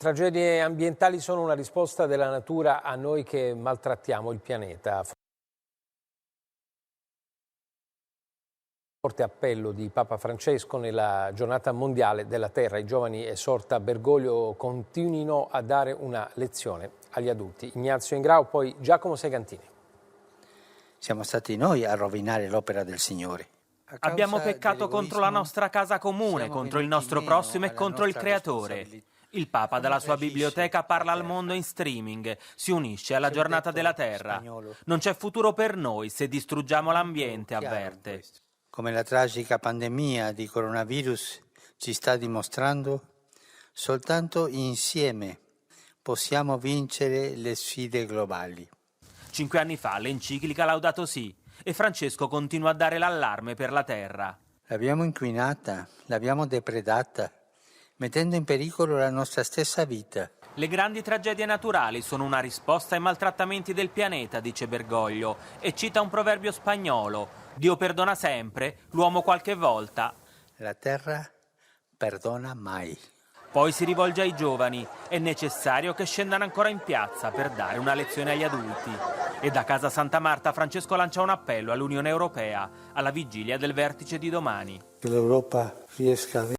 Tragedie ambientali sono una risposta della natura a noi che maltrattiamo il pianeta. Forte appello di Papa Francesco nella giornata mondiale della Terra. I giovani, esorta Bergoglio, continuino a dare una lezione agli adulti. Ignazio Ingrao, poi Giacomo Segantini. Siamo stati noi a rovinare l'opera del Signore. Abbiamo peccato contro la nostra casa comune, contro il nostro prossimo e contro il Creatore. Il Papa dalla sua biblioteca parla al mondo in streaming, si unisce alla giornata della Terra. Non c'è futuro per noi se distruggiamo l'ambiente, avverte. Come la tragica pandemia di coronavirus ci sta dimostrando, soltanto insieme possiamo vincere le sfide globali. 5 anni fa l'enciclica Laudato Si e Francesco continua a dare l'allarme per la Terra. L'abbiamo inquinata, l'abbiamo depredata, mettendo in pericolo la nostra stessa vita. Le grandi tragedie naturali sono una risposta ai maltrattamenti del pianeta, dice Bergoglio, e cita un proverbio spagnolo: Dio perdona sempre, l'uomo qualche volta. La terra perdona mai. Poi si rivolge ai giovani: è necessario che scendano ancora in piazza per dare una lezione agli adulti. E da casa Santa Marta Francesco lancia un appello all'Unione Europea alla vigilia del vertice di domani. Che l'Europa riesca a